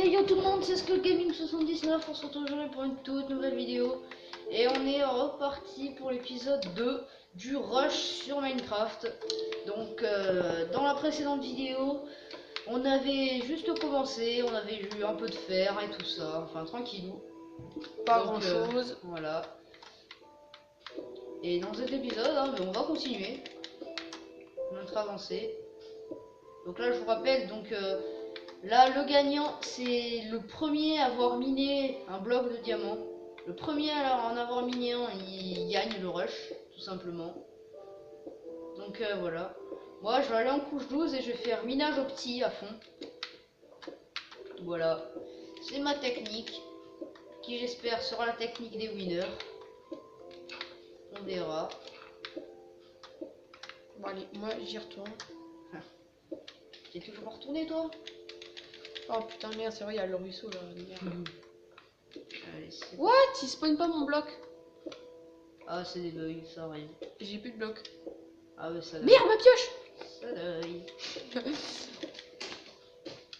yo tout le monde, c'est Skull Gaming 79, on se retrouve aujourd'hui pour une toute nouvelle vidéo. Et on est reparti pour l'épisode 2 du rush sur Minecraft. Donc dans la précédente vidéo, on avait juste commencé, on avait eu un peu de fer et tout ça, enfin tranquillou. Pas grand chose. Voilà. Et dans cet épisode, hein, on va continuer notre avancée. Donc là je vous rappelle, donc là le gagnant c'est le premier à avoir miné un bloc de diamant. Le premier à en avoir miné un, il gagne le rush, tout simplement. Donc voilà. Moi je vais aller en couche 12 et je vais faire minage au petit à fond. Voilà. C'est ma technique, qui j'espère sera la technique des winners. On verra. Bon allez, moi j'y retourne. T'es toujours pas retourné toi? Oh putain merde, c'est vrai, il y a le ruisseau là. Merde. Allez, c'est... What? Il spawn pas mon bloc. Ah c'est des bugs, ça arrive. J'ai plus de bloc. Ah ouais ça... Merde, ma pioche. Ça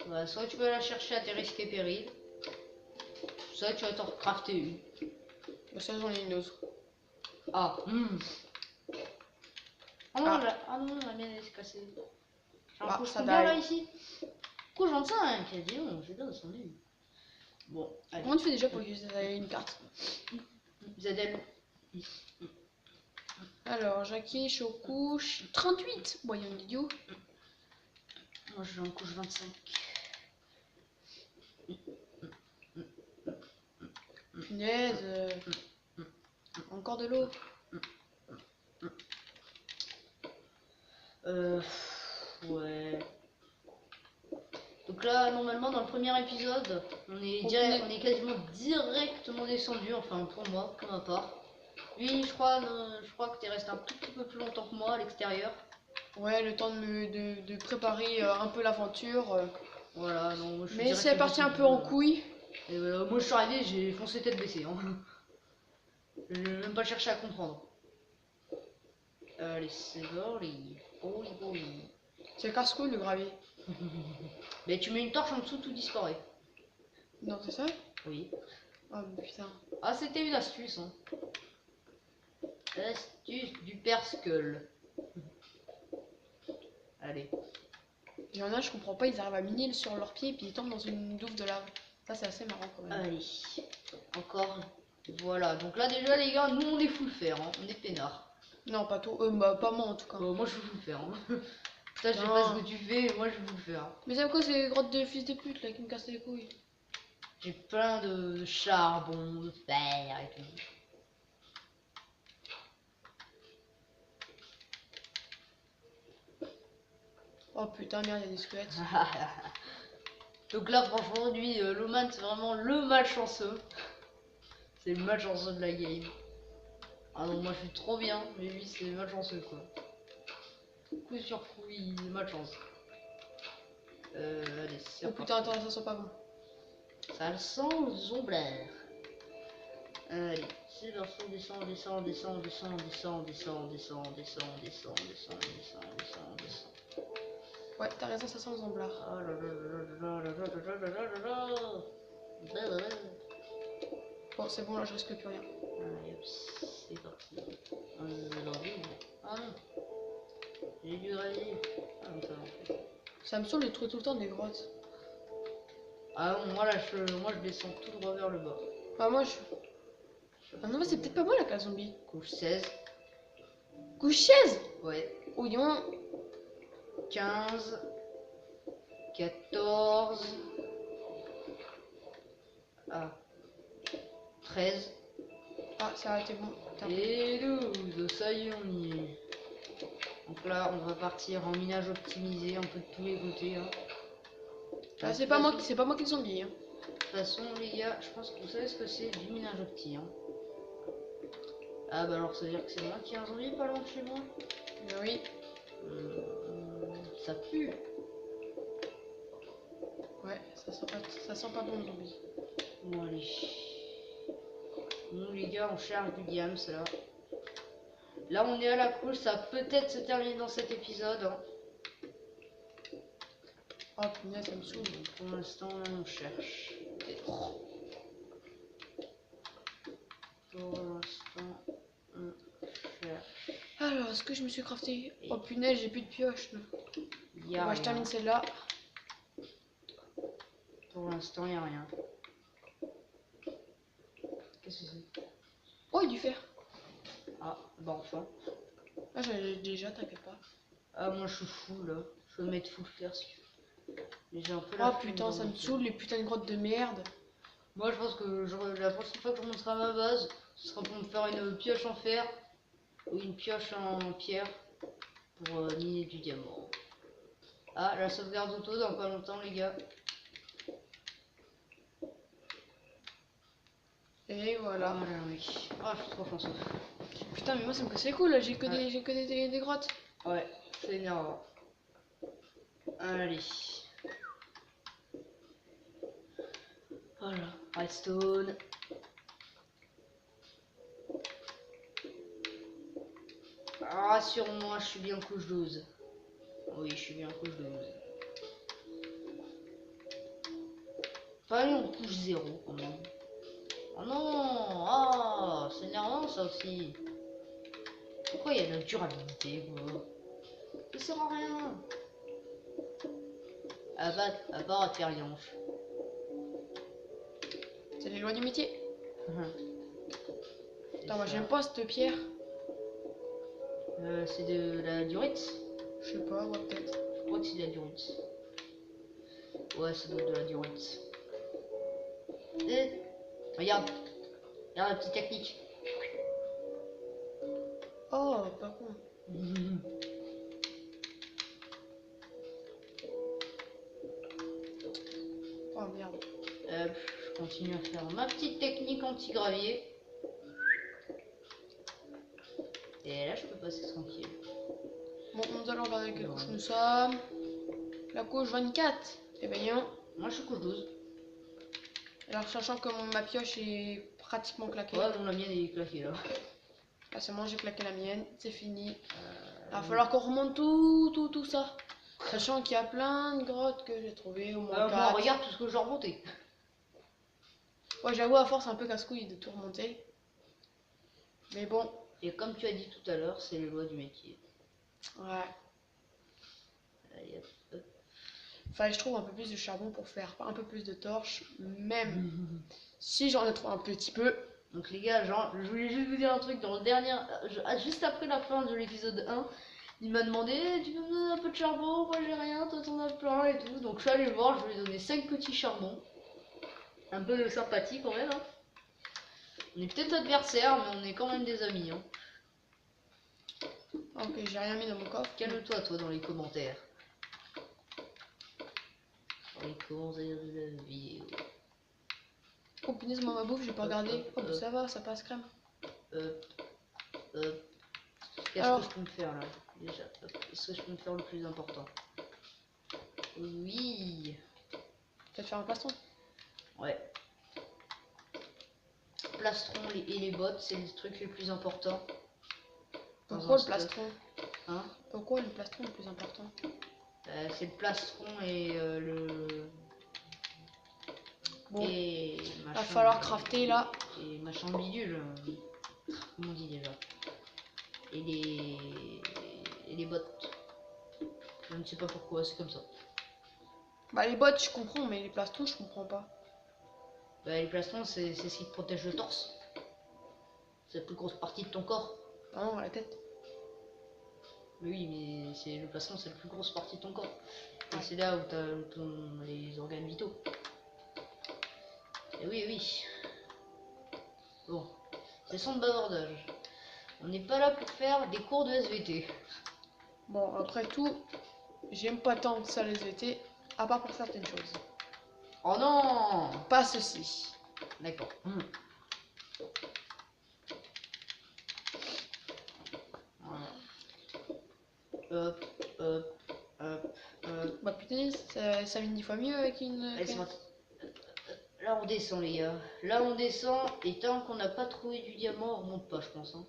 bah, soit tu vas la chercher à tes risques et périls, soit tu vas t'en crafter une. Bah ça j'en ai une autre. Ah, ah non, Ah. ah non, la mienne elle s'est cassée. J'en Ah, couche ça combien là die. ici? Couche 25, j'ai dit non, j'ai bien descendu. Bon, allez. Comment tu fais déjà pour utiliser une carte? ZL. Alors, Jackie, je suis aux couches 38. Bon, il y a un idiot. Moi je vais en couche 25. Punaise. Encore de l'eau. Ouais. Donc là, normalement, dans le premier épisode, on est quasiment directement descendu, enfin pour moi, pour ma part. Lui, je crois que t'es resté un tout petit peu plus longtemps que moi à l'extérieur. Ouais, le temps de préparer un peu l'aventure. Voilà, non, moi, je suis Mais c'est parti un peu en couille. Et voilà, moi je suis arrivé, j'ai foncé tête baissée. Hein. Je n'ai même pas cherché à comprendre. Allez, c'est parti. C'est casse-couille le gravier. Mais tu mets une torche en dessous, tout disparaît. Non, c'est ça? Oui. Oh putain. Ah, c'était une astuce. Hein. Astuce du père Skull. Allez. Il y en a, je comprends pas, ils arrivent à miner sur leurs pieds et puis ils tombent dans une douve de lave. Ça, c'est assez marrant quand même. Allez. Encore. Voilà. Donc là, déjà, les gars, nous on est full fer. Hein. On est peinards. Non, pas tout. Bah, pas moi en tout cas. Moi, je suis full fer. Hein. Putain, je sais pas ce que tu fais, mais moi, je suis full fer. Mais c'est quoi ces grottes de fils de pute là qui me cassent les couilles? J'ai plein de charbon, de fer et tout. Oh putain, merde, il y a des squelettes. Donc là, franchement, lui, Loman, c'est vraiment le malchanceux. C'est le malchanceux de la game. Ah non, moi je suis trop bien, mais lui, c'est malchanceux quoi. Coup sur coup, il est malchance. Allez, c'est Oh putain, attends, ça sent pas bon. ça le sent le zomblère. Allez, c'est parti, on descend, descend, descend, descend, descend, descend, descend, descend, descend, descend, descend, descend, descend. Ouais, t'as raison, ça sent le zamblard. Oh là là là là là là là là là là là. Bon, c'est bon, là, je risque plus rien. Allez, hop, c'est parti. Ah non, j'ai dû rêver. Ah non, ça va en fait. Ça me saoule de trouver tout le temps des grottes. Ah non, moi là, moi je descends tout droit vers le bas. Bah, moi, je. Ah non, mais c'est peut-être pas moi la case zombie. Couche 16. Couche 16. Ouais. Ouillon. 15. 14. Ah. 13. Ah, ça a été bon. Putain. Et 12. Ça y est, on y est. Donc là, on va partir en minage optimisé un peu de tous les côtés. Hein. Ah, c'est pas moi qui le zombie. Hein. De toute façon, les gars, je pense que vous savez ce que c'est du minage opti. Hein. Ah bah alors ça veut dire que c'est moi qui ai un zombie pas loin de chez moi. Oui. Ça pue. Ouais, ça sent pas bon le zombie. Bon allez. Nous les gars, on cherche du diams là. Là on est à la couche, ça va peut-être se terminer dans cet épisode. Hein. Oh punaise, ça me saoule. Donc, pour l'instant, on cherche. Pour l'instant, on cherche. Alors, est-ce que je me suis crafté? Oh punaise, j'ai plus de pioche. Y a Bon, rien. je termine celle-là. Pour l'instant, il n'y a rien. Qu'est-ce que c'est? Oh, il y a du fer. Ah, bah enfin. Ah, j'avais déjà, t'inquiète pas. Ah, moi je suis fou là. Je vais mettre full fer si tu veux. Mais j'ai un peu Oh la flemme putain, d'en ça me mettre. saoule, les putains de grottes de merde. Moi je pense que la prochaine fois que je monterai à ma base, ce sera pour me faire une pioche en fer ou une pioche en pierre pour miner du diamant. Ah, la sauvegarde auto dans pas longtemps, les gars. Et voilà. Voilà, oui. Ah, je suis trop chanceux. Putain, mais moi ça me casse les couilles là, j'ai que, Ouais. j'ai que des grottes. Ouais, c'est énervant. Allez. Voilà, redstone. Rassure-moi, je suis bien couche 12. Oui, je suis bien couche 12. Pas aller en couche 0 quand même. Oh non! Ah! C'est énervant ça aussi. Pourquoi il y a de la durabilité quoi? Ça sert à rien. À part à te faire lianche. C'est les lois du métier. C'est Putain, moi ça. j'aime pas cette pierre. C'est de la durite? Je sais pas, ouais, peut-être. Je crois que c'est de la durite. Ouais, ça doit être de la durite. Regarde. Regarde la petite technique. Oh, pas con. Oh merde. Je continue à faire ma petite technique anti-gravier. Et là, je peux passer tranquille. Bon, nous allons regarder quelle couche nous sommes. La couche 24. Eh ben, non. Moi, je suis couche 12. Alors, sachant que ma pioche est pratiquement claquée. Ouais, non, la mienne est claquée là. Là, c'est moi, j'ai claqué la mienne. C'est fini. Il va falloir qu'on remonte tout ça. Sachant qu'il y a plein de grottes que j'ai trouvées au moins Moi, 4. regarde tout ce que j'ai remonté. Ouais, j'avoue, à force, un peu casse-couille de tout remonter. Mais bon. Et comme tu as dit tout à l'heure, c'est les lois du métier. Ouais. Allez, hop. Fallait que je trouve un peu plus de charbon pour faire un peu plus de torches. Même si j'en ai trouvé un petit peu. Donc les gars, genre, je voulais juste vous dire un truc. Dans le dernier, juste après la fin de l'épisode 1, il m'a demandé tu peux me donner un peu de charbon? Moi j'ai rien, toi t'en as plein et tout. Donc je suis allé le voir, je lui ai donné 5 petits charbons. Un peu de sympathie quand même. Hein. On est peut-être adversaires, mais on est quand même des amis. Hein. Ok, j'ai rien mis dans mon coffre. Calme-toi, toi, dans les commentaires. Dans les commentaires de la vidéo. Oh punaise, moi ma bouffe, j'ai pas regardé. Oh, bah, ça va, ça passe crème. Qu'est-ce que je peux me faire là? Déjà, est-ce que je peux me faire le plus important? Oui. Tu vas te faire un plastron. Ouais. Plastron et les bottes, c'est les trucs les plus importants. Pourquoi le plastron? Hein? Pourquoi le plastron est le plus important? C'est le plastron et le... Bon, et va falloir crafter là. Et machin bidule. Comment on dit déjà? Et les bottes. Je ne sais pas pourquoi, c'est comme ça. Bah les bottes je comprends, mais les plastrons je comprends pas. Bah, les plastrons, c'est ce qui te protège le torse. C'est la plus grosse partie de ton corps. Ah non, la tête. Oui, mais c'est le plastron, c'est la plus grosse partie de ton corps. Et Ouais. c'est là où tu as les organes vitaux. Et oui, oui. Bon, c'est son bavardage. On n'est pas là pour faire des cours de SVT. Bon, après tout, j'aime pas tant que ça les SVT, à part pour certaines choses. Oh non! Pas ceci. D'accord. Voilà. Hop, hop, hop, hop. Bah putain, ça vient 10 fois mieux avec une... Laisse-moi. Là on descend les gars. Là on descend et tant qu'on n'a pas trouvé du diamant, on remonte pas je pense. Hein.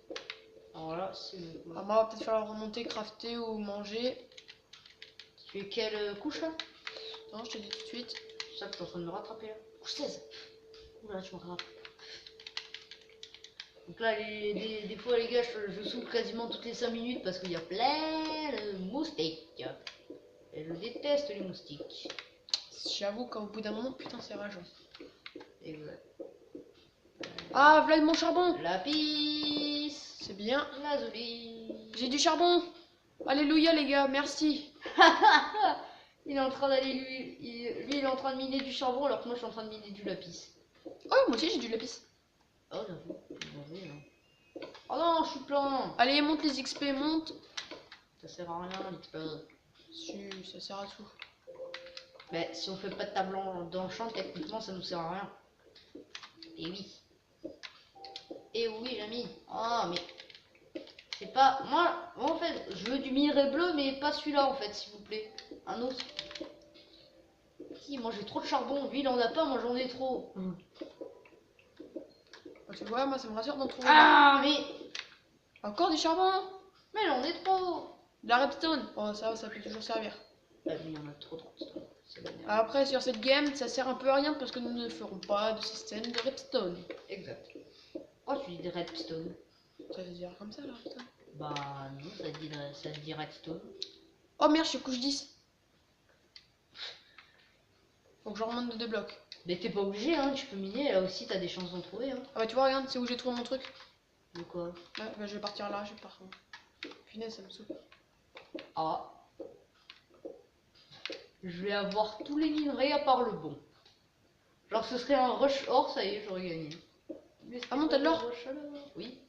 Alors là c'est... Ah, moi, va peut-être falloir remonter, crafter ou manger. Tu es quelle couche là? Attends, je te dis tout de suite. C'est ça que t'es en train de me rattraper là. Couche 16. Oula, tu me rattrapes. Donc là, des fois, les gars, je souffle quasiment toutes les 5 minutes parce qu'il y a plein de moustiques. Et je déteste les moustiques. J'avoue qu'au bout d'un moment, putain, c'est rageant. Exact. Ah, voilà mon charbon. Lapis. C'est bien. Lazuli. J'ai du charbon. Alléluia, les gars, merci. Il est en train d'aller, lui, il est en train de miner du charbon alors que moi, je suis en train de miner du lapis. Oh, moi aussi, j'ai du lapis. Oh, j'avoue. Hein. Oh non, je suis plein. Allez, monte les XP, monte. Ça sert à rien, l'XP. Si, ça sert à tout. Mais si on fait pas de table dans le champ, techniquement, ça nous sert à rien. Et oui. Et oui, l'ami. Ah, mais c'est pas moi en fait, je veux du minerai bleu, mais pas celui-là en fait, s'il vous plaît. Un autre. Si, moi j'ai trop de charbon. Lui, il en a pas, moi j'en ai trop. Bah, tu vois, moi, ça me rassure d'en trouver. Ah, mais Encore du charbon. mais j'en ai trop. De la redstone. Bon, ça peut toujours servir. Ah, mais il y en a trop de redstone. C'est la merde. Après, sur cette game, ça sert un peu à rien parce que nous ne ferons pas de système de redstone. Exact. Oh, tu dis des redstone. Ça veut dire comme ça, la redstone. Bah non, ça dit redstone. Oh merde, je suis couche 10. Faut que je remonte de 2 blocs. Mais t'es pas obligé, hein, tu peux miner, là aussi t'as des chances d'en trouver. Hein. Ah bah tu vois, regarde, c'est où j'ai trouvé mon truc. De quoi? Ouais, bah je vais partir là, je vais partir. Punaise, ça me saoule. Ah. Je vais avoir tous les minerais à part le bon. Genre ce serait un rush or, ça y est, j'aurais gagné. Mais Ah bon, t'as de l'or? Oui.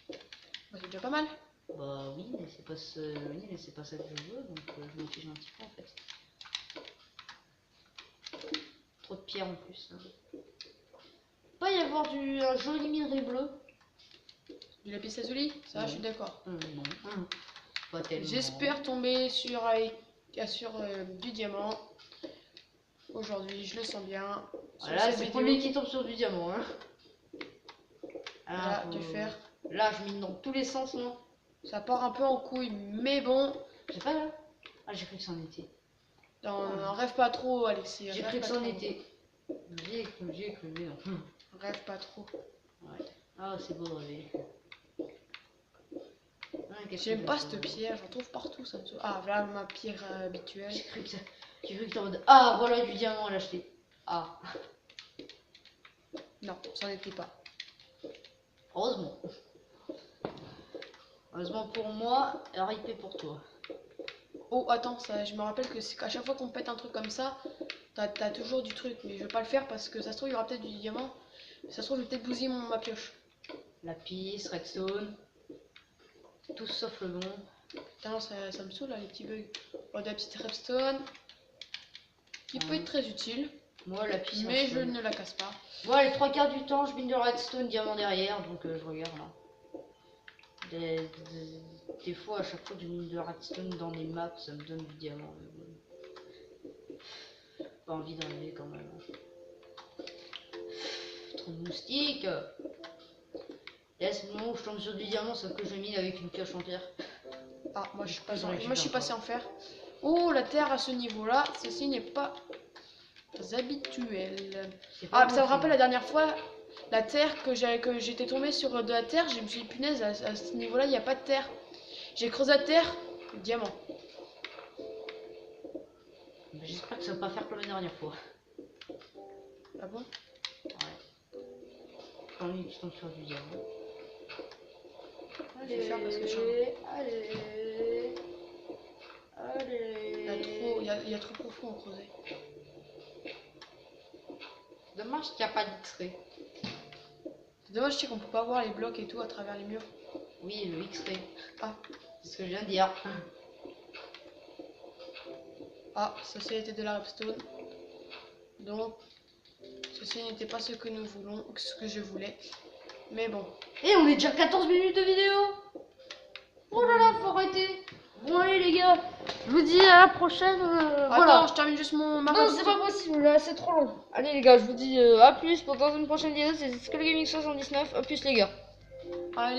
Bah c'est déjà pas mal. Bah oui, mais c'est pas ça que je veux, donc je m'en fiche un petit peu en fait. Trop de pierres en plus. Hein. Pas y avoir un joli minerai bleu. Du lapis lazuli? Ça, Non. je suis d'accord. Non. Pas tellement. J'espère tomber sur du diamant. Aujourd'hui, je le sens bien. Voilà, c'est le premier qui tombe sur du diamant. Hein. Là, du fer. Là, je mine dans tous les sens, moi. Ça part un peu en couille, mais bon. J'ai pas là. Ah, j'ai cru que c'en était. Non, rêve pas trop, Alexis. J'ai cru que c'en était. J'ai cru, mais non. Rêve pas trop. Ouais. Ah, c'est beau de rêver. J'aime pas cette pierre, j'en trouve partout, ça me saoule. Ah, voilà ma pierre habituelle. J'ai cru que t'es en mode. Ah, voilà du diamant à l'acheter. Ah. Non, ça n'était pas. Heureusement. Heureusement pour moi, RIP pour toi. Oh, attends, ça, je me rappelle que c'est qu'à chaque fois qu'on pète un truc comme ça, t'as toujours du truc. Mais je vais pas le faire parce que ça se trouve, il y aura peut-être du diamant. Ça se trouve, je vais peut-être bousiller ma pioche. Lapis, redstone. Tout sauf le bon. Putain, ça me saoule là, les petits bugs. Oh, de la petite redstone. Qui peut être très utile. Moi, lapis. Mais je ne la casse pas. Moi, les 3/4 du temps, je mine de redstone, diamant derrière, donc je regarde là. Des fois, à chaque fois que je mine de redstone dans des maps, ça me donne du diamant. Pas envie d'en rêver quand même. Trop de moustiques. Et là, c'est le moment où je tombe sur du diamant, sauf que je mine avec une pioche en pierre. Ah, moi je suis passé en fer. Oh, la terre à ce niveau-là, ceci n'est pas habituel. Ah, ça me rappelle la dernière fois, la terre que j'étais tombé sur de la terre, je me suis dit punaise, à ce niveau-là, il n'y a pas de terre. J'ai creusé la terre, diamant. J'espère que ça va pas faire comme la dernière fois. Ah bon? Ouais. Quand lui qui tombe sur du diamant. Je vais faire parce que allez. Il y a trop profond à creuser. Dommage qu'il n'y a pas d'X-ray. C'est dommage, tu sais qu'on peut pas voir les blocs et tout à travers les murs. Oui, le X-ray. Ah. C'est ce que je viens de dire. Ah, ceci était de la redstone. Donc, ceci n'était pas ce que nous voulons, ce que je voulais. Mais bon. Et on est déjà 14 minutes de vidéo. Oh là là, faut arrêter. Bon allez les gars, je vous dis à la prochaine. Attends, Voilà. je termine juste mon Non, c'est pas possible, là c'est trop long. Allez les gars, je vous dis à plus pour dans une prochaine vidéo. C'est Skull Gaming 79. À plus les gars. Allez.